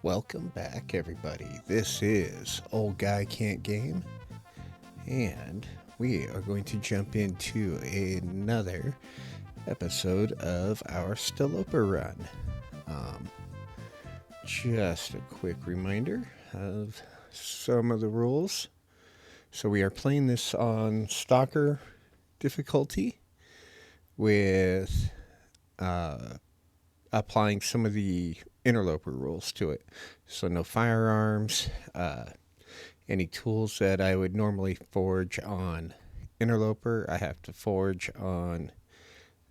Welcome back, everybody. This is Old Guy Can't Game, and we are going to jump into another episode of our Stalker run. Just a quick reminder of some of the rules. So we are playing this on Stalker difficulty with applying some of the Interloper rules to it. So no firearms, any tools that I would normally forge on Interloper, I have to forge on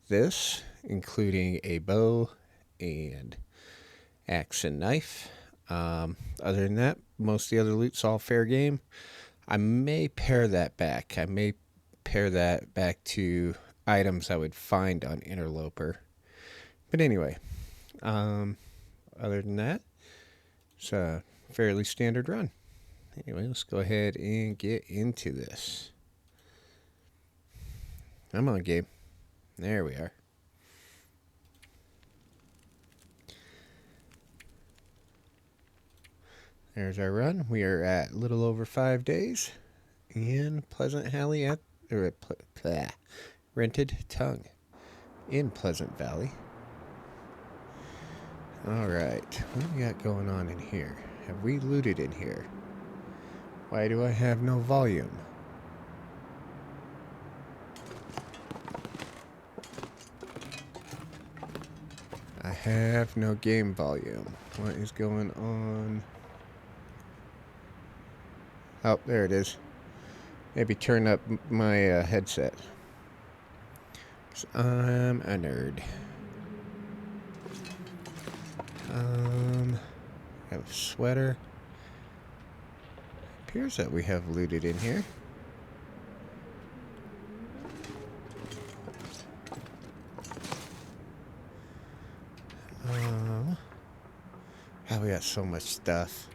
this, including a bow and axe and knife. Other than that, most of the other loot's all fair game. I may pare that back. I may pare that back to items I would find on Interloper. But anyway, other than that, it's a fairly standard run. Anyway, let's go ahead and get into this. Come on, Gabe. There we are. There's our run. We are at a little over 5 days in Pleasant Valley Rented Tongue in Pleasant Valley. Alright, what do we got going on in here? Have we looted in here? Why do I have no volume? I have no game volume. What is going on? Oh, there it is. Maybe turn up my headset. 'Cause I'm a nerd. Have a sweater. Appears that we have looted in here. We got so much stuff.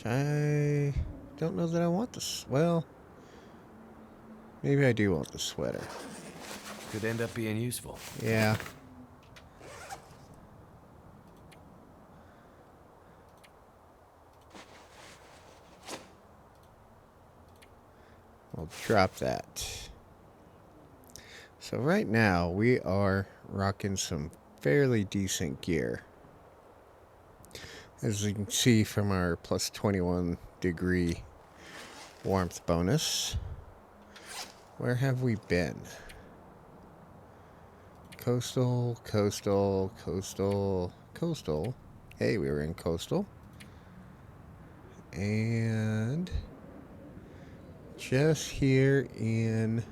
I don't know that I want this. Well, maybe I do want the sweater. Could end up being useful. Yeah. We'll drop that. So right now we are rocking some fairly decent gear. As you can see from our plus 21 degree warmth bonus. Where have we been? Coastal. Hey, we were in coastal. And just here in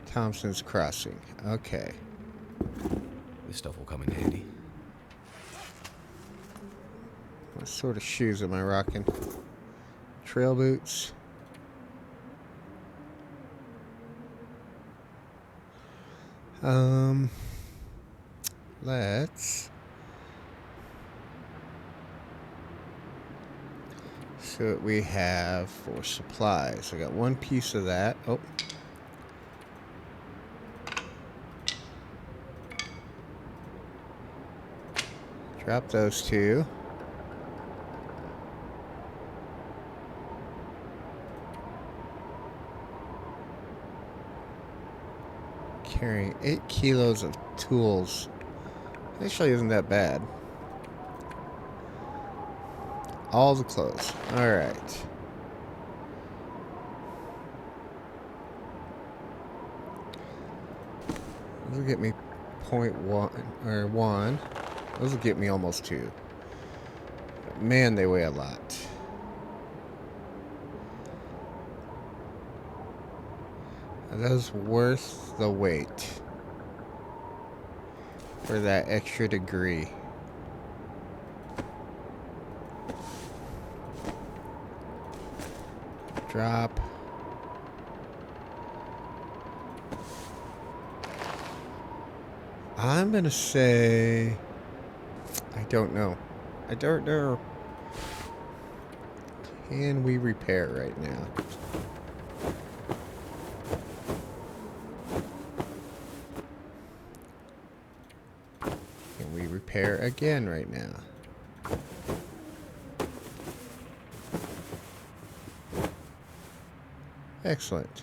Thompson's Crossing. Okay. This stuff will come in handy. What sort of shoes am I rocking? Trail boots. Let's see what we have for supplies. I got one piece of that. Oh. Drop those two. Carrying 8 kilos of tools. Actually isn't that bad. All the clothes. Alright. This will get me 0.1 or 1. Those will get me almost 2. But man, they weigh a lot. Are those worth the wait for that extra degree? Drop. I'm gonna say I don't know. Can we repair right now? repair again right now. Excellent.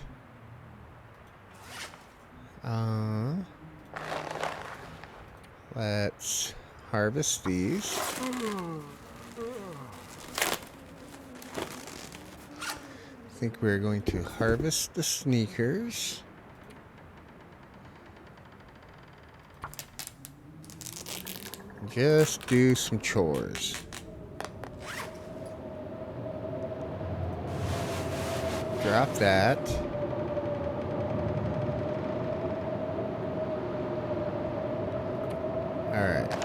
Let's harvest these. I think we're going to harvest the sneakers. Just do some chores. Drop that. All right.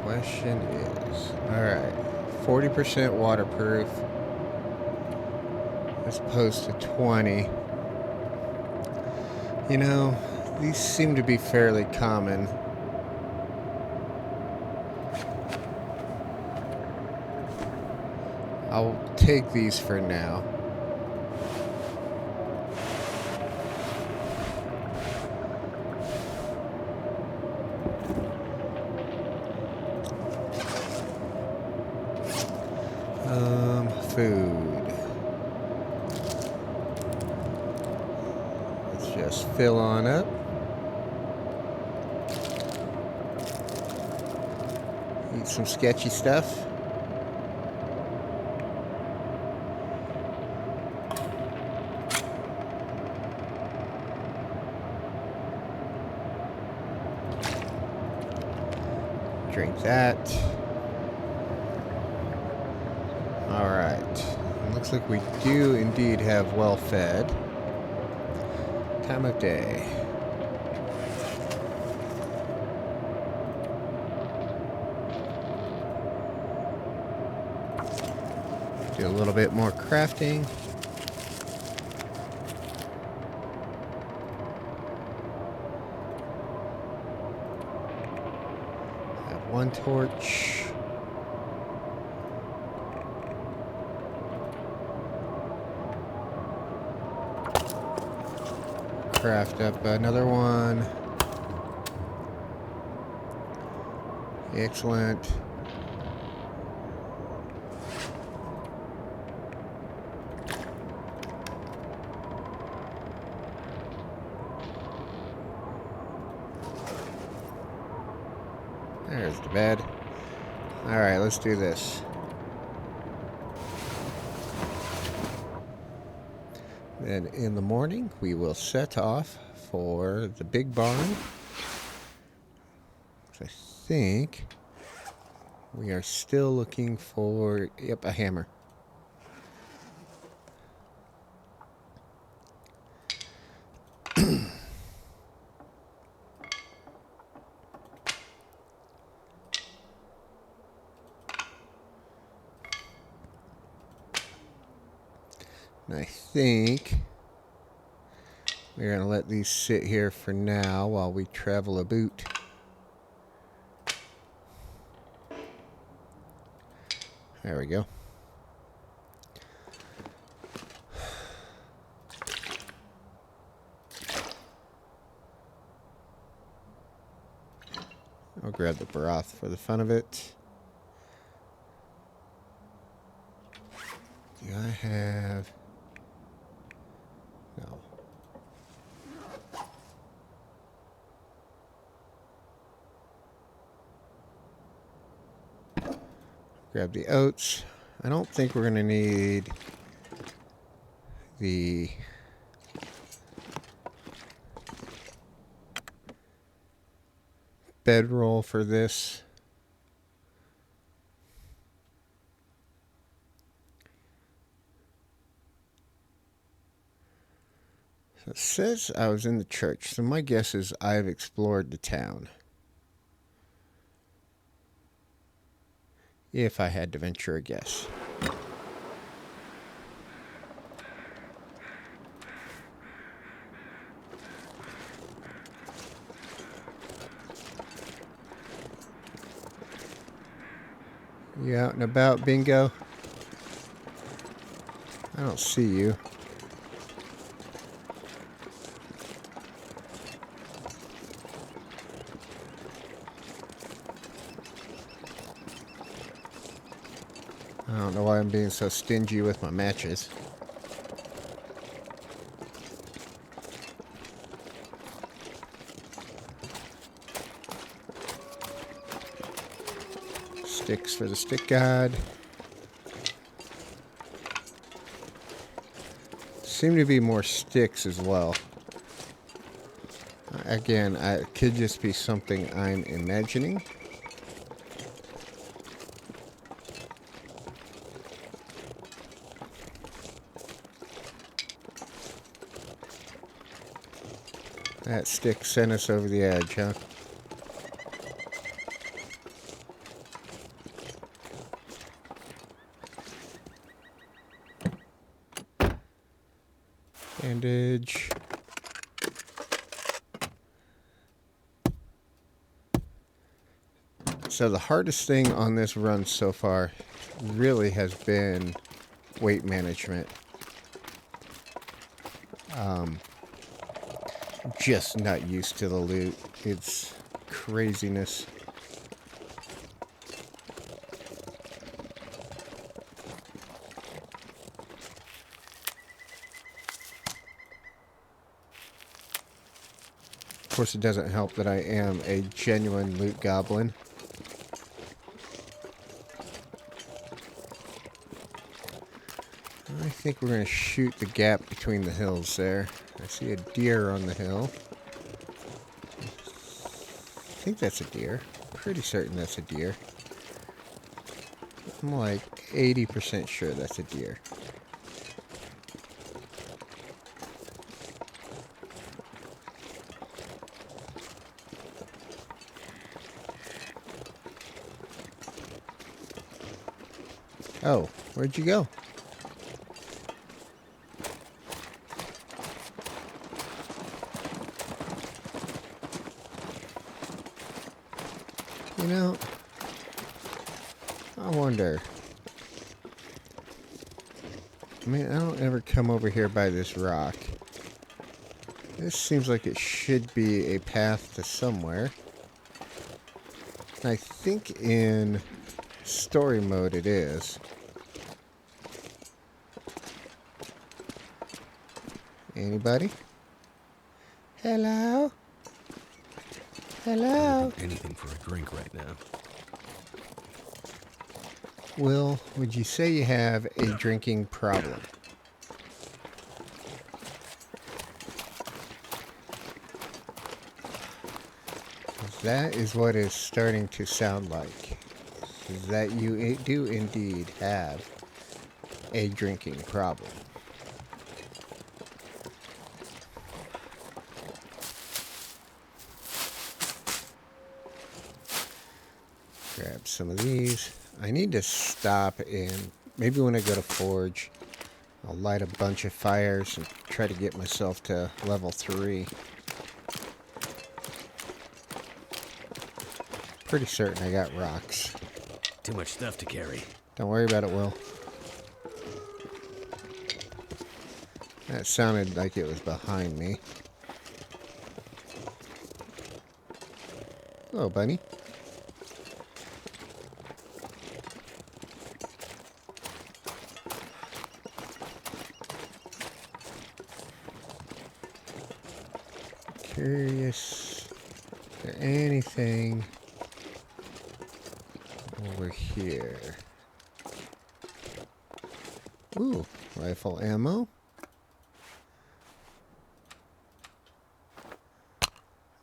Question is, all right, 40% waterproof as opposed to 20. You know, these seem to be fairly common. I'll take these for now. Food. Let's just fill on up. Eat some sketchy stuff. Drink that. Alright. Looks like we do indeed have well fed. Time of day. Do a little bit more crafting. Have one torch. Craft up another one. Excellent. There's the bed. Alright, let's do this. Then in the morning, we will set off for the big barn. I think we are still looking for, yep, a hammer. And I think we're going to let these sit here for now while we travel about. There we go. I'll grab the broth for the fun of it. Do I have... No. Grab the oats. I don't think we're going to need the bedroll for this. So it says I was in the church, so my guess is I've explored the town. If I had to venture a guess. You out and about, Bingo? I don't see you. I don't know why I'm being so stingy with my matches. Sticks for the stick god. Seem to be more sticks as well. Again, it could just be something I'm imagining. That stick sent us over the edge, huh? Bandage. So the hardest thing on this run so far really has been weight management. Just not used to the loot. It's craziness. Of course, it doesn't help that I am a genuine loot goblin. I think we're going to shoot the gap between the hills there. I see a deer on the hill. I think that's a deer. Pretty certain that's a deer. I'm like 80% sure that's a deer. Oh, where'd you go? You know, I wonder. I mean, I don't ever come over here by this rock. This seems like it should be a path to somewhere. I think in story mode it is. Anybody? Hello? Hello? Anything for a drink right now. Will, would you say you have a drinking problem? That is what it's starting to sound like. Is that you do indeed have a drinking problem. Grab some of these. I need to stop and maybe when I go to forge, I'll light a bunch of fires and try to get myself to level 3. Pretty certain I got rocks. Too much stuff to carry. Don't worry about it, Will. That sounded like it was behind me. Hello, bunny. Curious. Is there anything over here? Ooh, rifle ammo.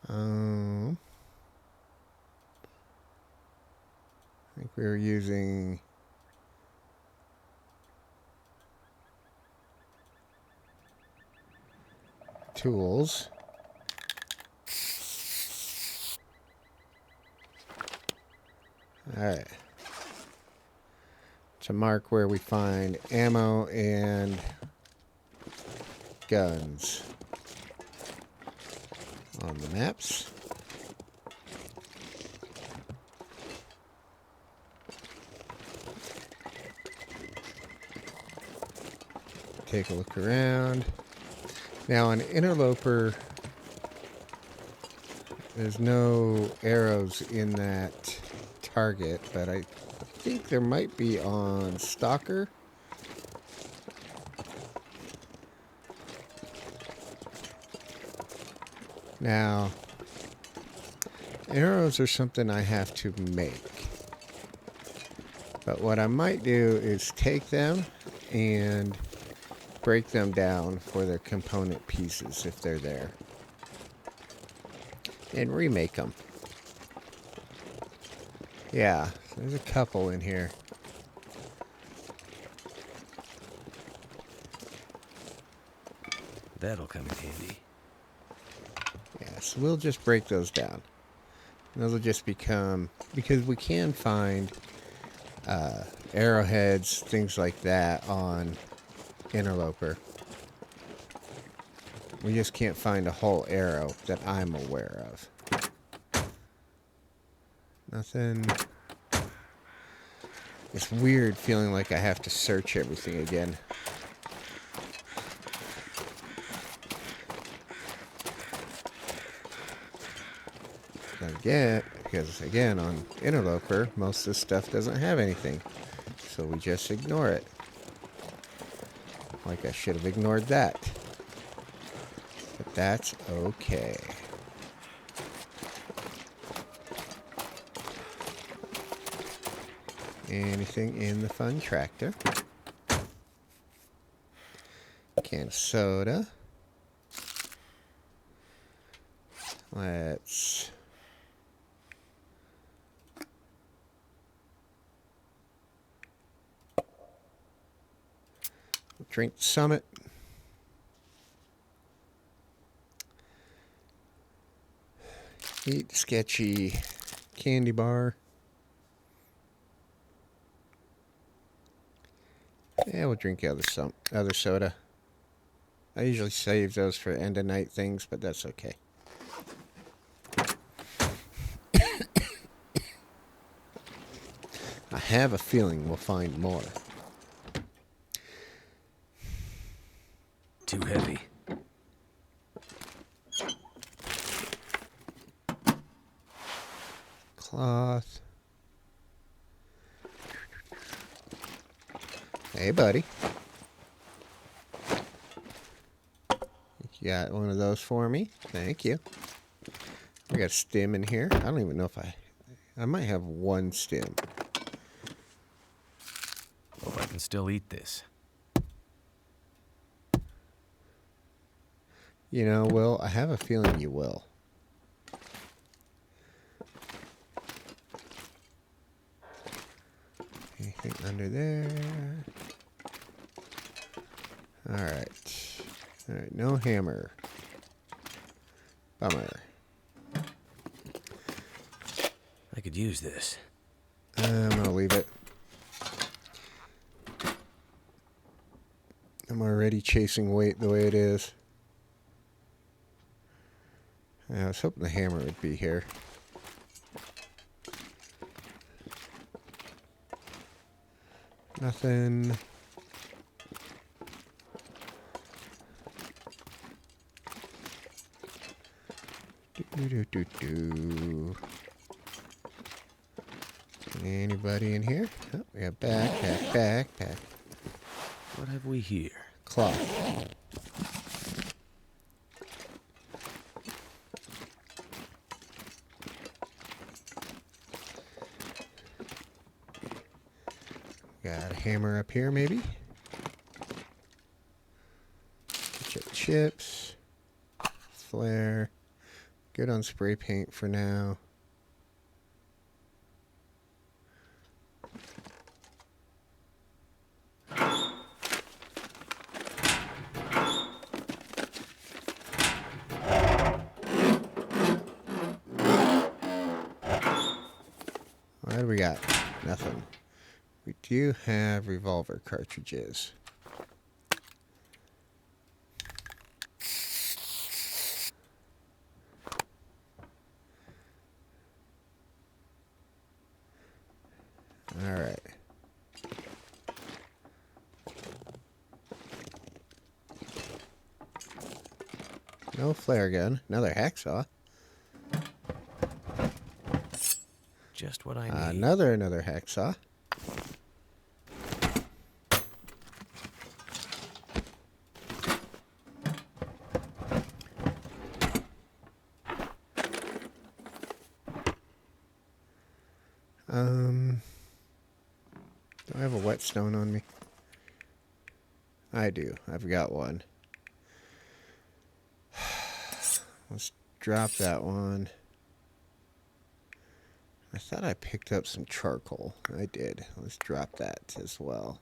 I think we were using tools. Alright. To mark where we find ammo and guns on the maps. take a look around. Now on Interloper, there's no arrows in that target, but I think there might be on Stalker. Now, arrows are something I have to make. But what I might do is take them and break them down for their component pieces if they're there. And remake them. Yeah, there's a couple in here. That'll come in handy. Yeah, so we'll just break those down. And those will just become, because we can find arrowheads, things like that on Interloper. We just can't find a whole arrow that I'm aware of. Nothing. It's weird feeling like I have to search everything again. Again, because again, on Interloper, most of this stuff doesn't have anything. So we just ignore it. Like I should have ignored that. But that's okay. Anything in the fun tractor. Can of soda. Let's drink Summit. Eat sketchy candy bar. Yeah, we'll drink the other soda. I usually save those for end of night things, but that's okay. I have a feeling we'll find more. Too heavy. Cloth. Hey, buddy. You got one of those for me? Thank you. We got a stem in here. I don't even know if I might have one stem. Hope I can still eat this. You know, Will, I have a feeling you will. Anything under there? Alright. Alright, no hammer. Bummer. I could use this. I'm gonna leave it. I'm already chasing weight the way it is. I was hoping the hammer would be here. Nothing. Do. Anybody in here? Oh, we got backpack. What have we here? Cloth. Got a hammer up here, maybe. Chips. Flare. Good on spray paint for now. What do we got? Nothing. We do have revolver cartridges. All right. No flare gun. Another hacksaw. Just what I need. Another hacksaw. Do I have a whetstone on me? I do. I've got one. Let's drop that one. I thought I picked up some charcoal. I did. Let's drop that as well.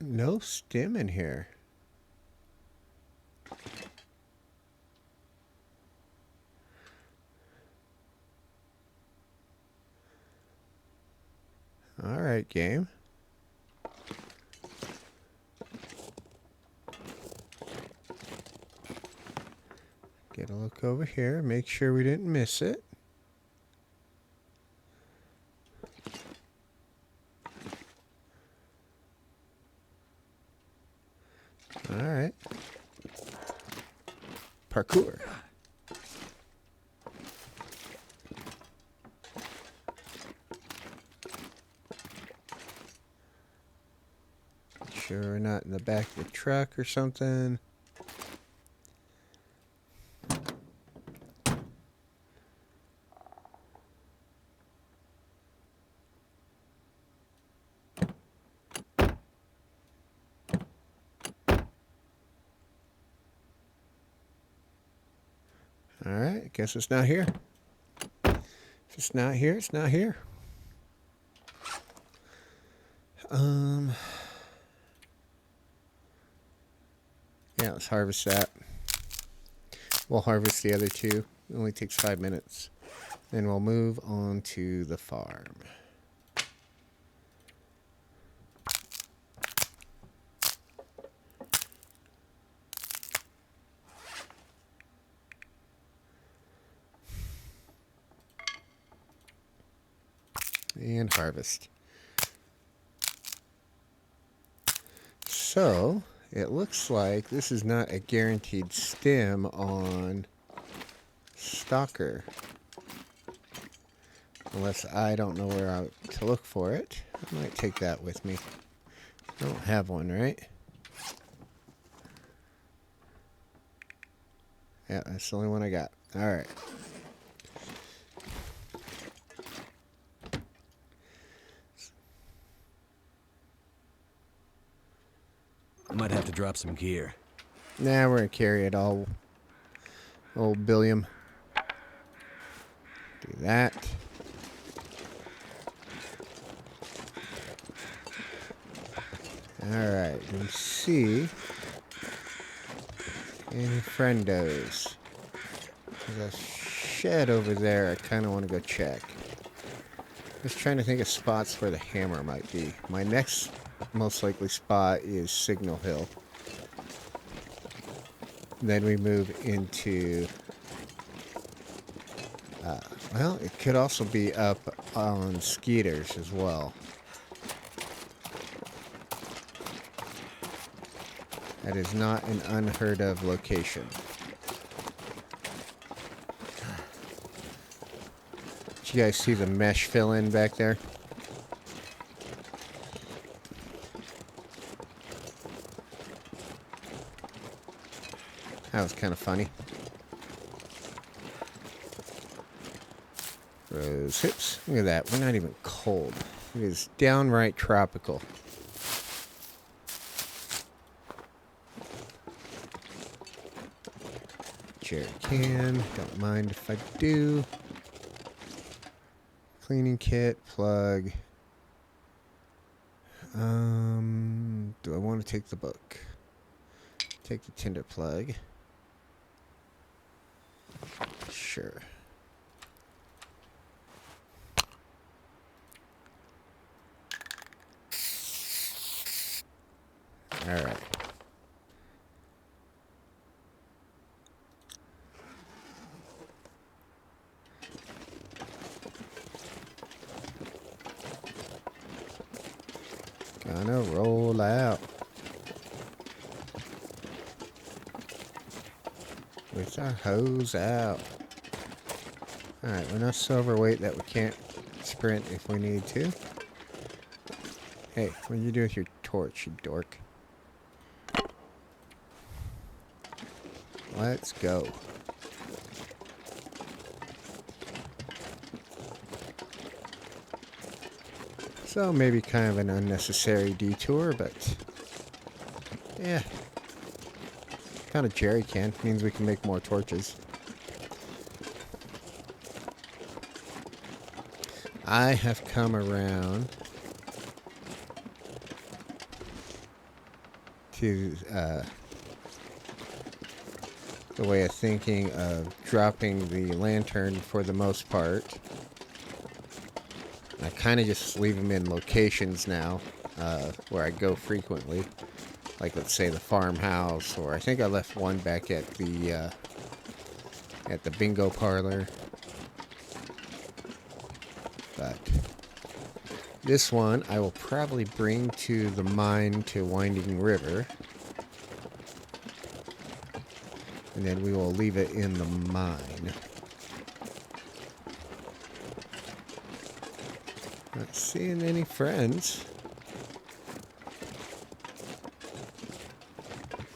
No stim in here. All right, game. Get a look over here. Make sure we didn't miss it. All right. Parkour. Sure we're not in the back of the truck or something. All right, guess it's not here. If it's not here, it's not here. Yeah, let's harvest that. We'll harvest the other two. It only takes 5 minutes. Then we'll move on to the farm. And harvest. So, it looks like this is not a guaranteed stem on Stalker. Unless I don't know where to look for it. I might take that with me. I don't have one, right? Yeah, that's the only one I got. Alright. I might have to drop some gear. Nah, we're gonna carry it all. Old Billiam. Do that. Alright, let's see. Any friendos. There's a shed over there I kind of want to go check. Just trying to think of spots where the hammer might be. My next most likely spot is Signal Hill. Then we move into... well, it could also be up on Skeeters as well. That is not an unheard of location. Did you guys see the mesh fill in back there? That was kind of funny. Rose hips. Look at that. We're not even cold. It is downright tropical. Jerry can. Don't mind if I do. Cleaning kit. Plug. Do I want to take the book? Take the tinder plug. Sure. All right. with our hose out. Alright, we're not so overweight that we can't sprint if we need to. Hey, what do you do with your torch, you dork? Let's go. So maybe kind of an unnecessary detour, but yeah. Found a jerry can, means we can make more torches. I have come around to the way of thinking of dropping the lantern for the most part. I kind of just leave them in locations now where I go frequently. Like, let's say the farmhouse, or I think I left one back at the bingo parlor. But this one I will probably bring to the mine to Winding River. And then we will leave it in the mine. Not seeing any friends.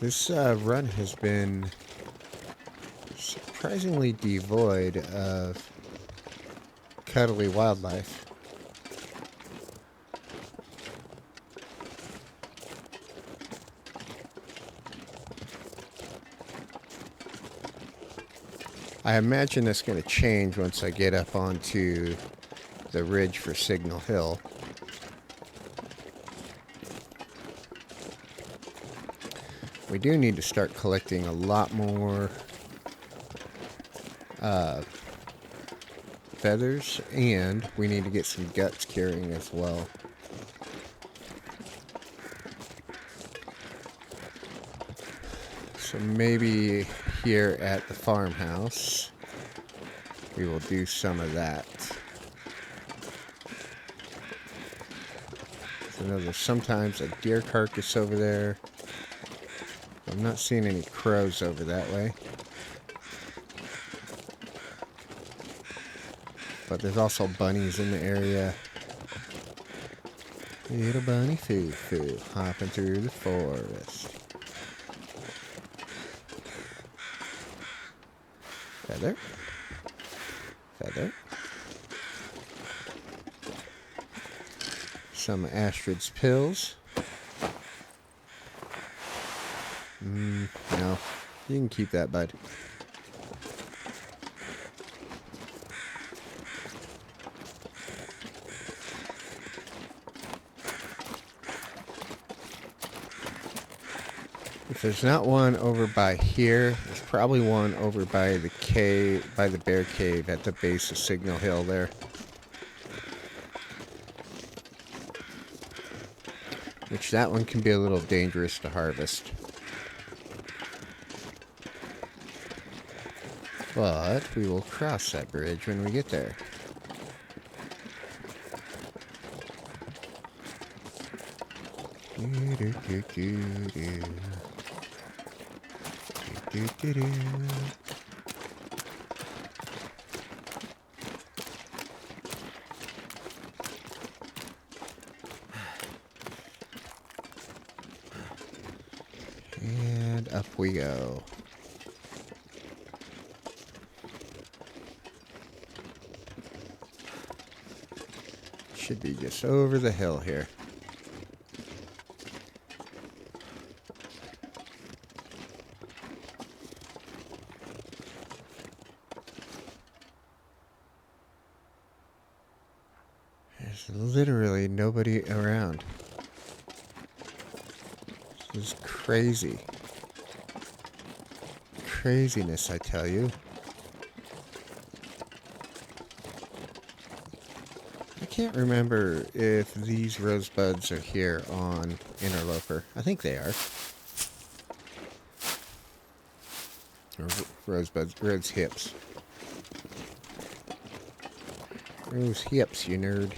This run has been surprisingly devoid of cuddly wildlife. I imagine that's going to change once I get up onto the ridge for Signal Hill. We do need to start collecting a lot more feathers, and we need to get some guts curing as well. So maybe here at the farmhouse, we will do some of that. So I know there's sometimes a deer carcass over there. I'm not seeing any crows over that way. But there's also bunnies in the area. Little bunny foo-foo hopping through the forest. Feather. Feather. Some Astrid's pills. No. You can keep that, bud. If there's not one over by here, there's probably one over by the cave, by the bear cave at the base of Signal Hill there. Which that one can be a little dangerous to harvest. But we will cross that bridge when we get there. And up we go. Should be just over the hill here. There's literally nobody around. This is crazy. Craziness, I tell you. I can't remember if these rosebuds are here on Interloper. I think they are. Or rosebuds, rose hips. Rose hips, you nerd.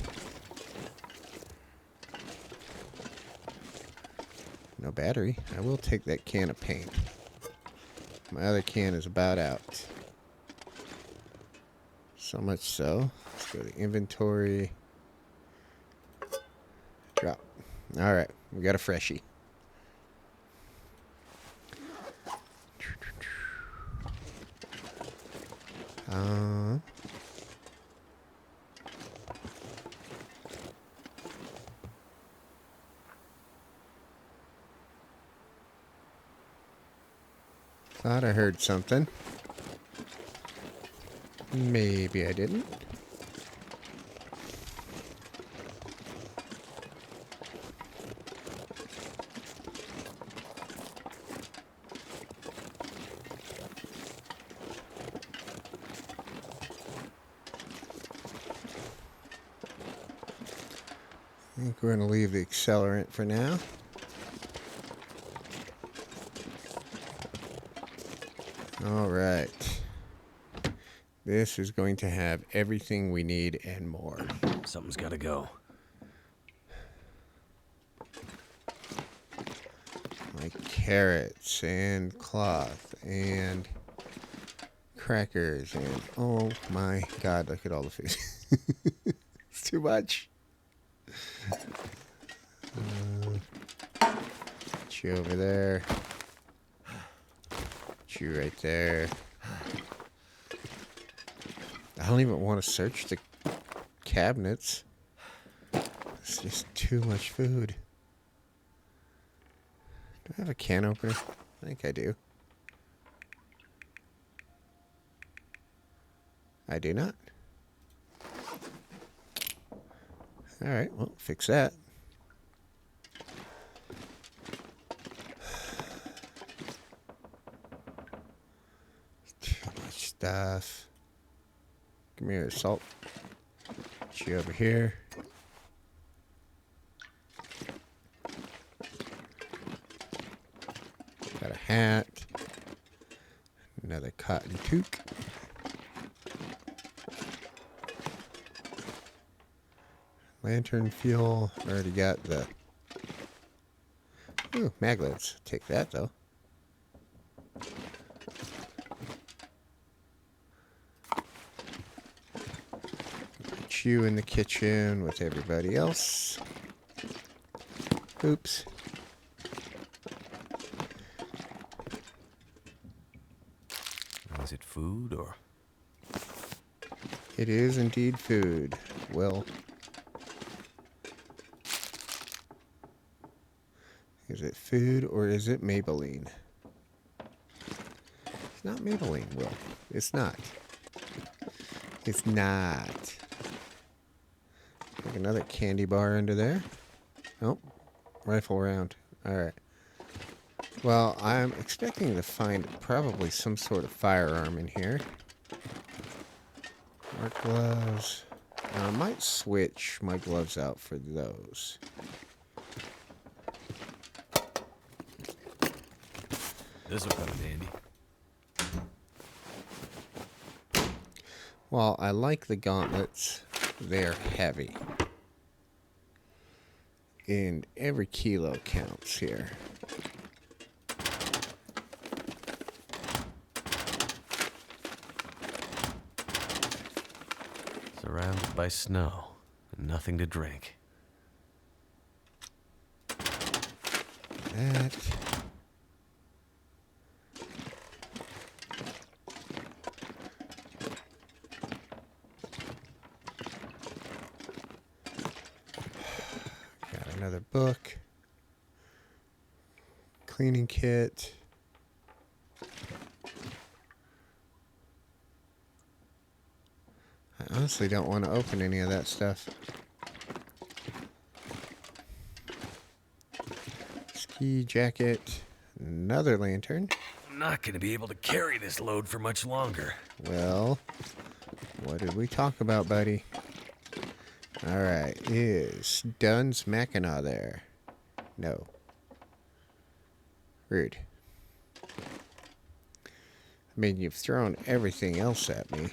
No battery. I will take that can of paint. my other can is about out. So much so. Let's go to inventory. Drop. Alright, we got a freshie. Thought I heard something. Maybe I didn't. I think we're going to leave the accelerant for now. All right. This is going to have everything we need and more. Something's got to go. Like carrots and cloth and crackers and oh my god, look at all the food. It's too much. Put you over there. Put you right there. I don't even want to search the cabinets. It's just too much food. Do I have a can opener? I think I do. I do not. Alright, well, fix that. Too much stuff. Come here, salt. Put you over here. Got a hat. Another cotton toque. Lantern fuel. Already got the... Ooh, maglets. Take that, though. Put you in the kitchen with everybody else. Oops. Is it food or? It is indeed food. Well, is it food or is it Maybelline? It's not Maybelline, Will. It's not. It's not. Like another candy bar under there. Oh, rifle round. Alright. Well, I'm expecting to find probably some sort of firearm in here. More gloves. Now, I might switch my gloves out for those. This will come in handy. Well, I like the gauntlets. They're heavy. And every kilo counts here. Surrounded by snow and nothing to drink. That. Got another book. Cleaning kit. I honestly don't want to open any of that stuff. Ski jacket. Another lantern. I'm not going to be able to carry this load for much longer. Well, what did we talk about, buddy? Alright, is Dunn's Mackinac there? No. Rude. I mean, you've thrown everything else at me.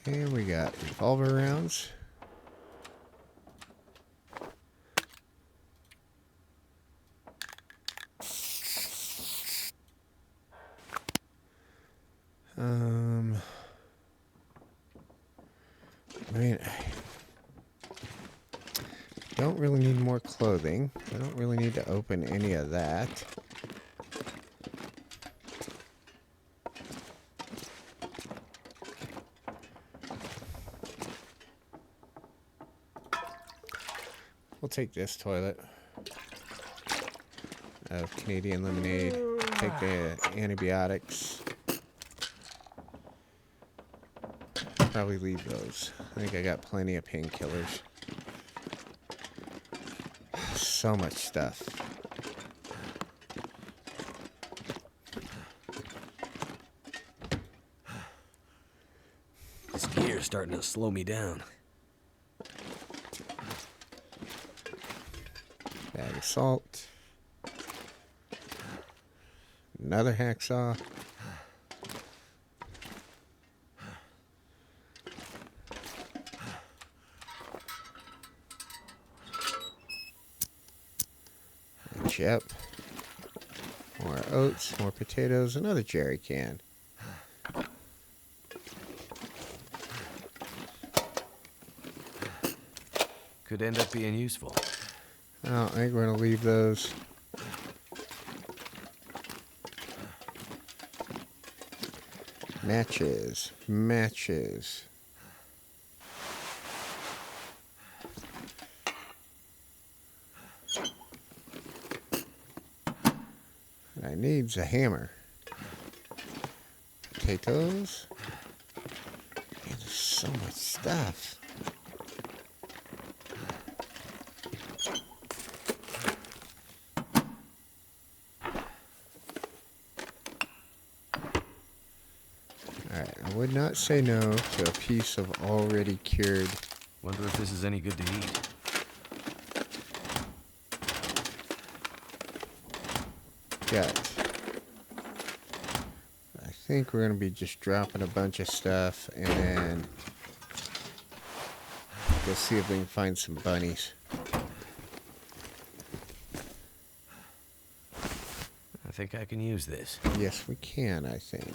And we got revolver rounds. I mean, don't really need more clothing. I don't really need to open any of that. We'll take this toilet of Canadian lemonade. Take the antibiotics. Probably leave those. I think I got plenty of painkillers. So much stuff. This gear's starting to slow me down. Bag of salt. Another hacksaw. A chip. More oats, more potatoes, another jerry can. Could end up being useful. Oh, I think we're going to leave those. Matches. Matches. I needs a hammer. Potatoes. Man, there's so much stuff. Alright, I would not say no to a piece of already cured. Wonder if this is any good to eat. Gut. I think we're going to be just dropping a bunch of stuff and then go see if we can find some bunnies. I think I can use this. Yes, we can, I think.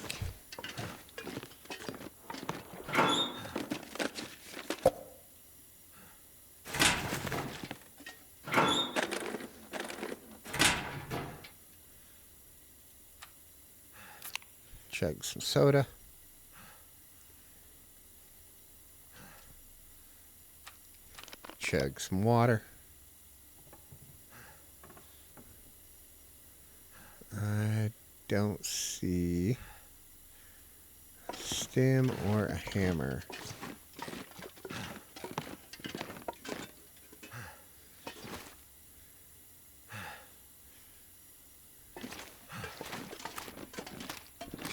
Chug some soda. Chug some water. I don't see a stem or a hammer.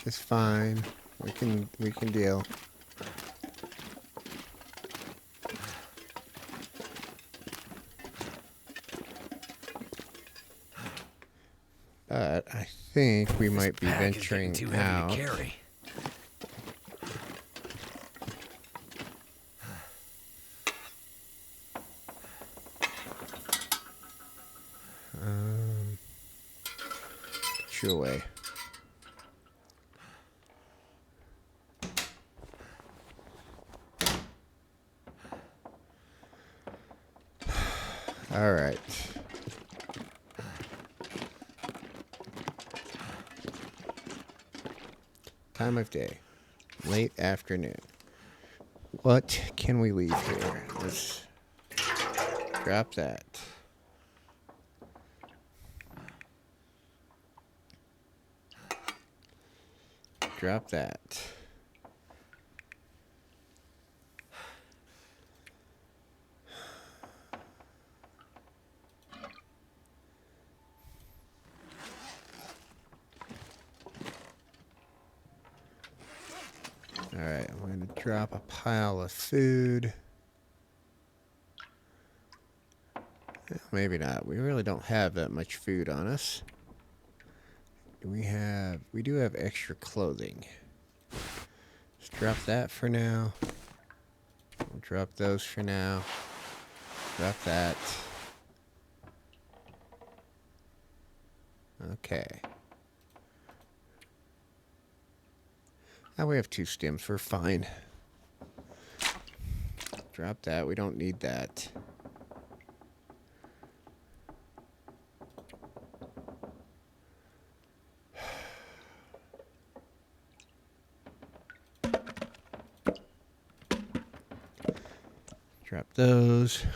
Just fine. We can deal. But I think we might be Pack is getting venturing too heavy out. to carry. Put you away. All right. Time of day. Late afternoon. What can we leave here? Let's drop that. Drop that. Alright, I'm going to drop a pile of food. Maybe not. We really don't have that much food on us. We do have extra clothing. Let's drop that for now. We'll drop those for now. Drop that. Okay. Now we have 2 stems. We're fine. Drop that. We don't need that. Drop those.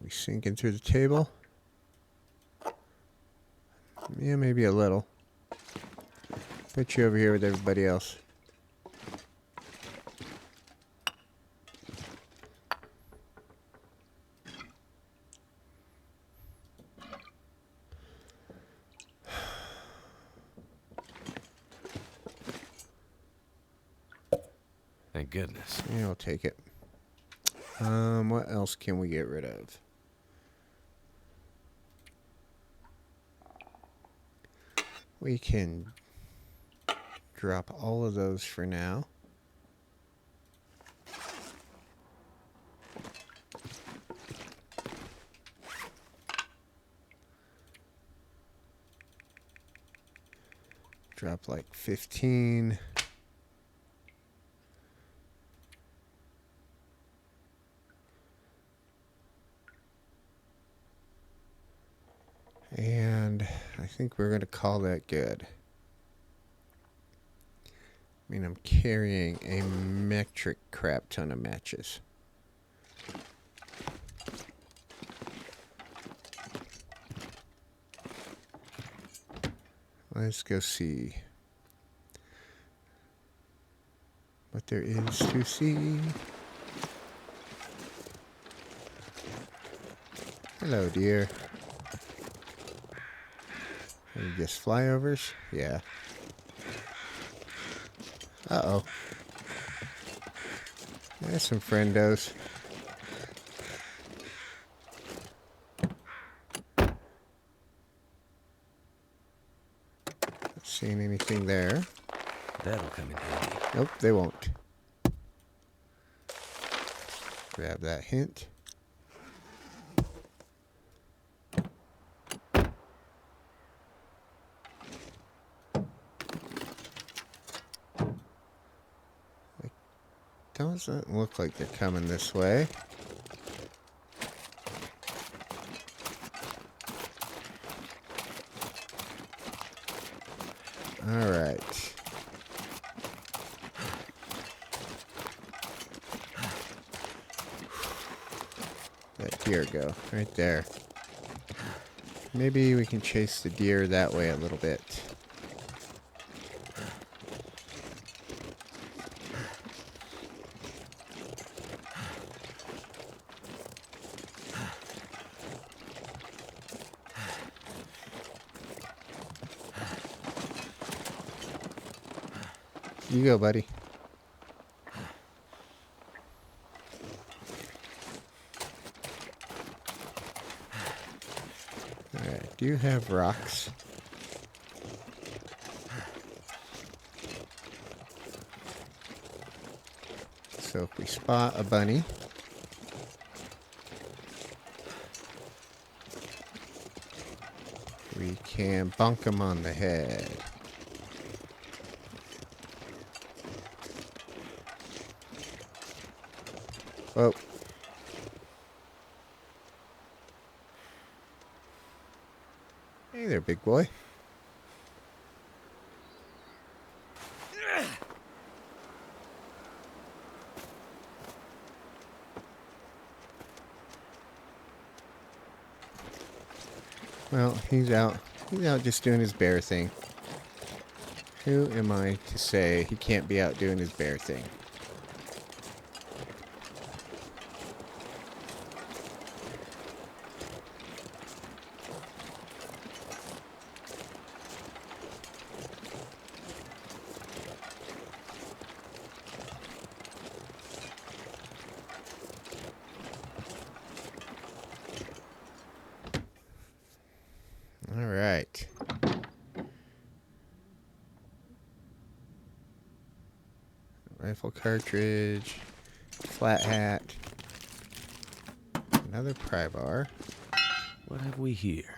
We sinking through the table? Yeah, maybe a little. Put you over here with everybody else. Thank goodness. Yeah, I'll take it. What else can we get rid of? We can drop all of those for now. Drop like 15. And I think we're going to call that good. I mean, I'm carrying a metric crap ton of matches. Let's go see what there is to see. Hello, dear. Are you just flyovers? Yeah. Uh-oh. There's some friendos. Not seeing anything there. That'll come in handy. Nope, they won't. Grab that hint. Doesn't look like they're coming this way. All right. That deer go right there. Maybe we can chase the deer that way a little bit. You go, buddy. Alright, do you have rocks? So if we spot a bunny, we can bonk him on the head. Whoa. Hey there, big boy. Well, he's out. He's out just doing his bear thing. Who am I to say he can't be out doing his bear thing? Rifle cartridge. Flat hat. Another pry bar. What have we here?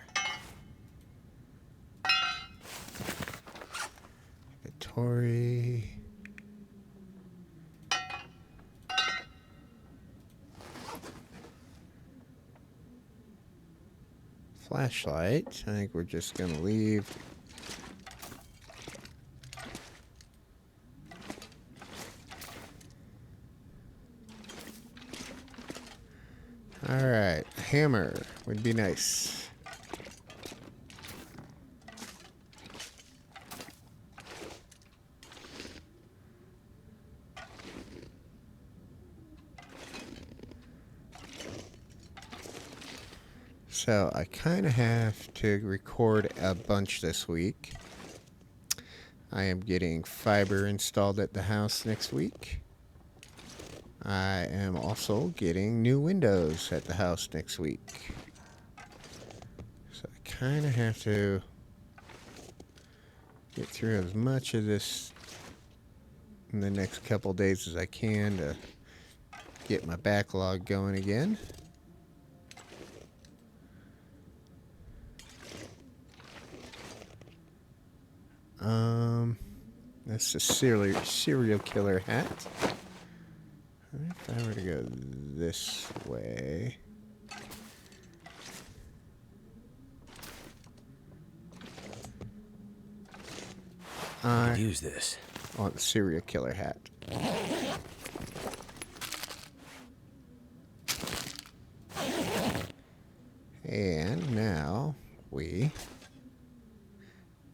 Tory. Flashlight. I think we're just going to leave. Alright, hammer would be nice. So I kind of have to record a bunch this week. I am getting fiber installed at the house next week. I am also getting new windows at the house next week. So I kind of have to get through as much of this in the next couple days as I can to get my backlog going again. That's the serial killer hat. If I were to go this way. I use this. want the serial killer hat. And now we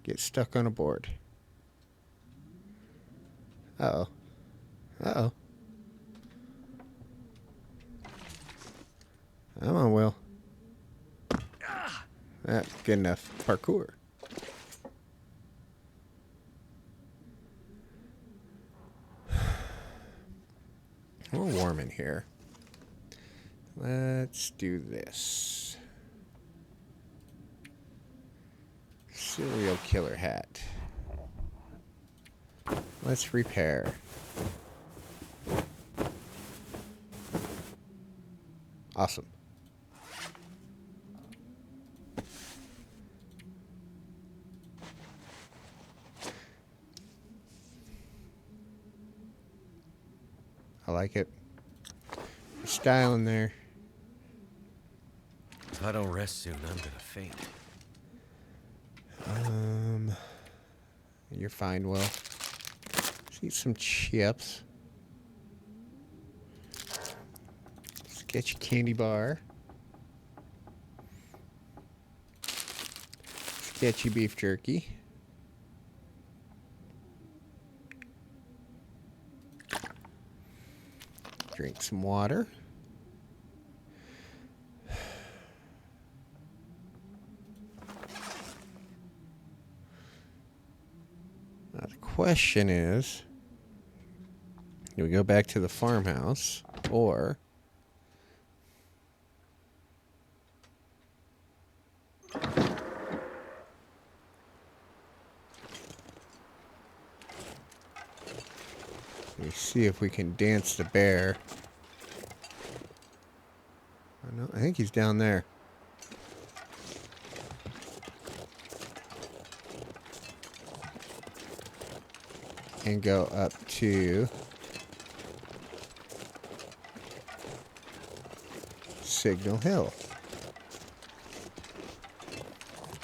get stuck on a board. Uh-oh. Uh-oh. Come on, Will. Good enough. Parkour. We're warm in here. Let's do this. Serial killer hat. Let's repair. Awesome. I like it. Style in there. If I don't rest soon, I'm gonna faint. You're fine, Will. Let's eat some chips. Sketchy candy bar. Sketchy beef jerky. Drink some water. Now the question is, do we go back to the farmhouse or we see if we can dance the bear? I think he's down there. And go up to Signal Hill.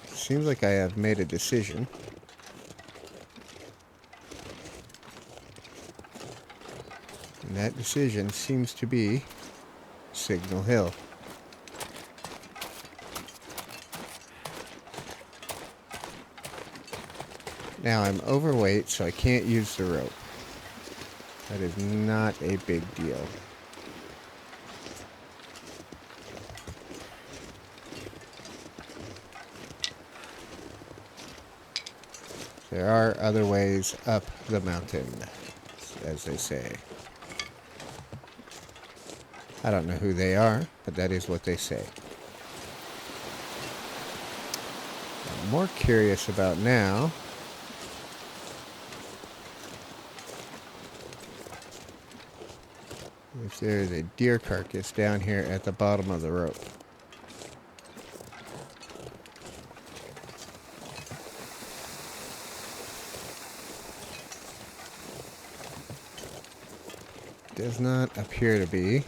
Seems like I have made a decision. And that decision seems to be Signal Hill. Now I'm overweight, so I can't use the rope. That is not a big deal. There are other ways up the mountain, as they say. I don't know who they are, but that is what they say. I'm more curious about now if there's a deer carcass down here at the bottom of the rope. Does not appear to be.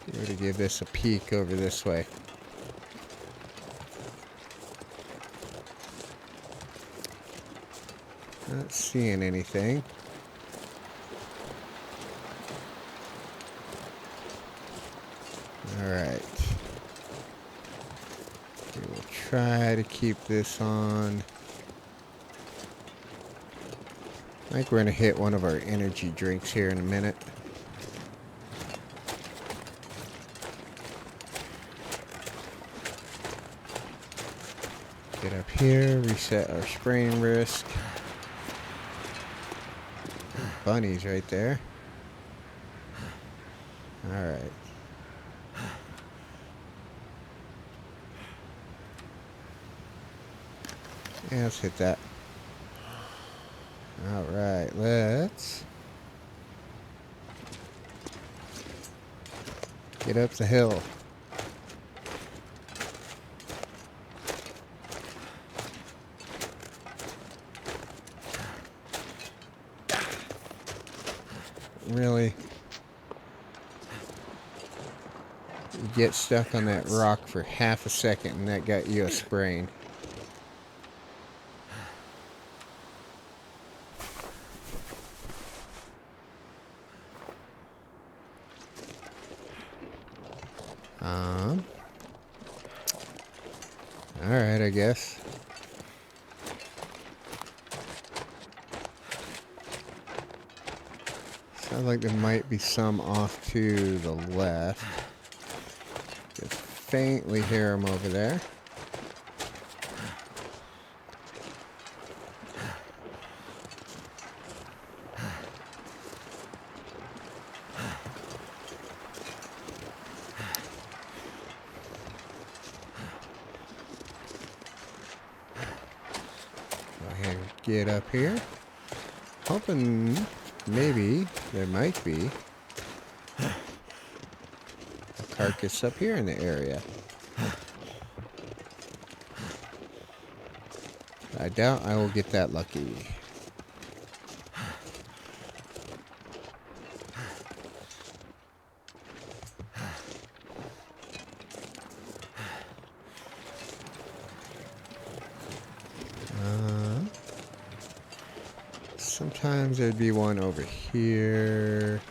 I'm going to give this a peek over this way. Not seeing anything. Alright. We will try to keep this on. I think we're going to hit one of our energy drinks here in a minute. Get up here, reset our spraying risk. Bunnies right there. Alright. Yeah, let's hit that. Alright, let's get up the hill. Really? You get stuck on that rock for half a second and that got you a sprain. Alright, I guess. Sounds like there might be some off to the left. Just faintly hear them over there. Go ahead and get up here. Hoping maybe there might be a carcass up here in the area. I doubt I will get that lucky. Sometimes there'd be one over here.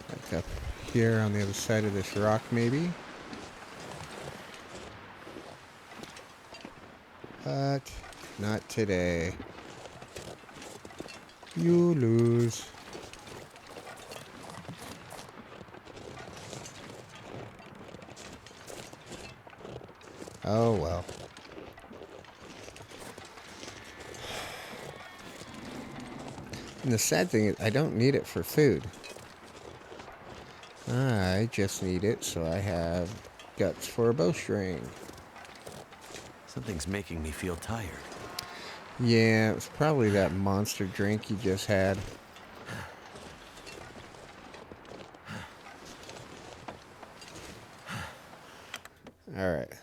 Like up here on the other side of this rock, maybe. But not today. You lose. Oh well. And the sad thing is, I don't need it for food. I just need it so I have guts for a bowstring. Something's making me feel tired. Yeah, it was probably that monster drink you just had. Alright.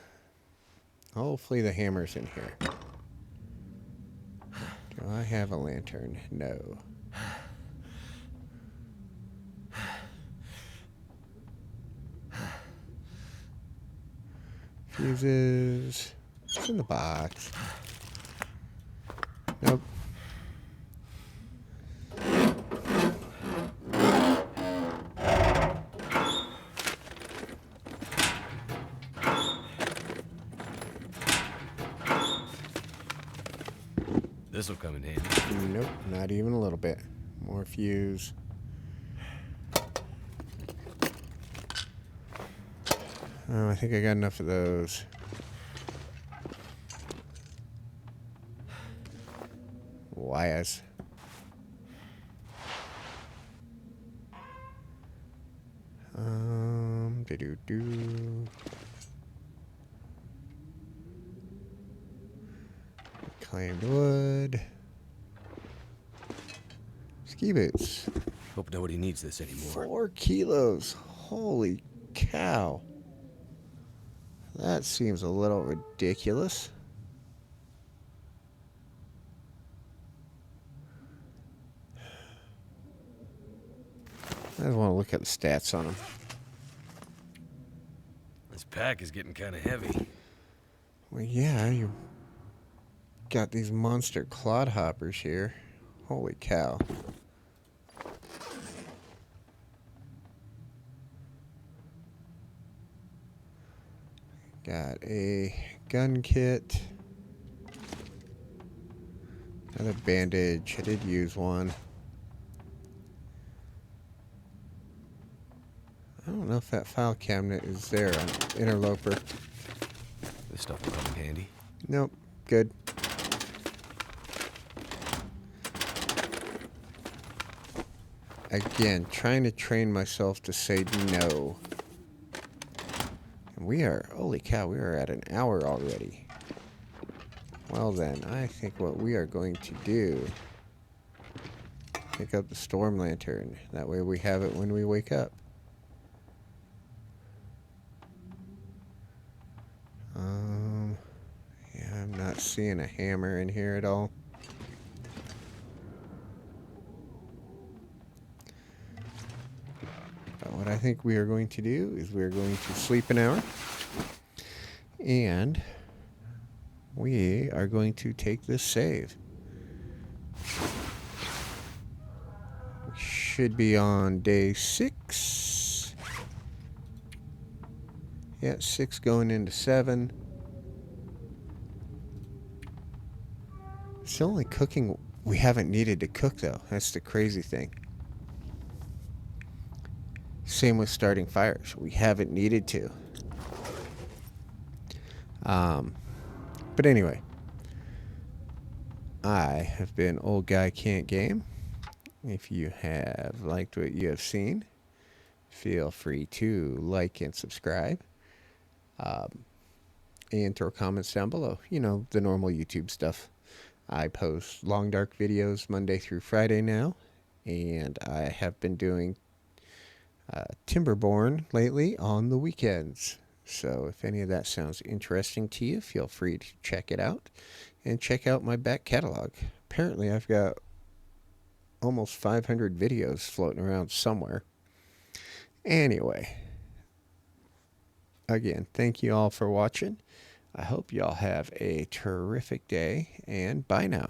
Hopefully the hammer's in here. Do I have a lantern? No. Fuses. It's in the box. Nope. This will come in handy. Nope, not even a little bit. More fuse. Oh, I think I got enough of those. Wires. Do-do-do. Reclaimed wood. Ski boots. Hope nobody needs this anymore. 4 kilos. Holy cow. That seems a little ridiculous. I just want to look at the stats on them. This pack is getting kind of heavy. Well, yeah, you got these monster clodhoppers here. Holy cow. Got a gun kit. Another bandage. I did use one. I don't know if that file cabinet is there on Interloper. This stuff will come in handy. Nope. Good. Again, trying to train myself to say no. And we are, holy cow, we are at an hour already. Well then, I think what we are going to do, pick up the storm lantern. That way we have it when we wake up. Yeah, I'm not seeing a hammer in here at all. But what I think we are going to do is we are going to sleep an hour. And we are going to take this save. We should be on day 6. Yeah, 6 going into 7. It's the only cooking we haven't needed to cook, though. That's the crazy thing. Same with starting fires. We haven't needed to. But anyway, I have been Old Guy Can't Game. If you have liked what you have seen, feel free to like and subscribe. And throw comments down below. You know, the normal YouTube stuff. I post long dark videos Monday through Friday now. And I have been doing Timberborn lately on the weekends. So if any of that sounds interesting to you, feel free to check it out. And check out my back catalog. Apparently I've got almost 500 videos floating around somewhere. Anyway, again, thank you all for watching. I hope y'all have a terrific day, and bye now.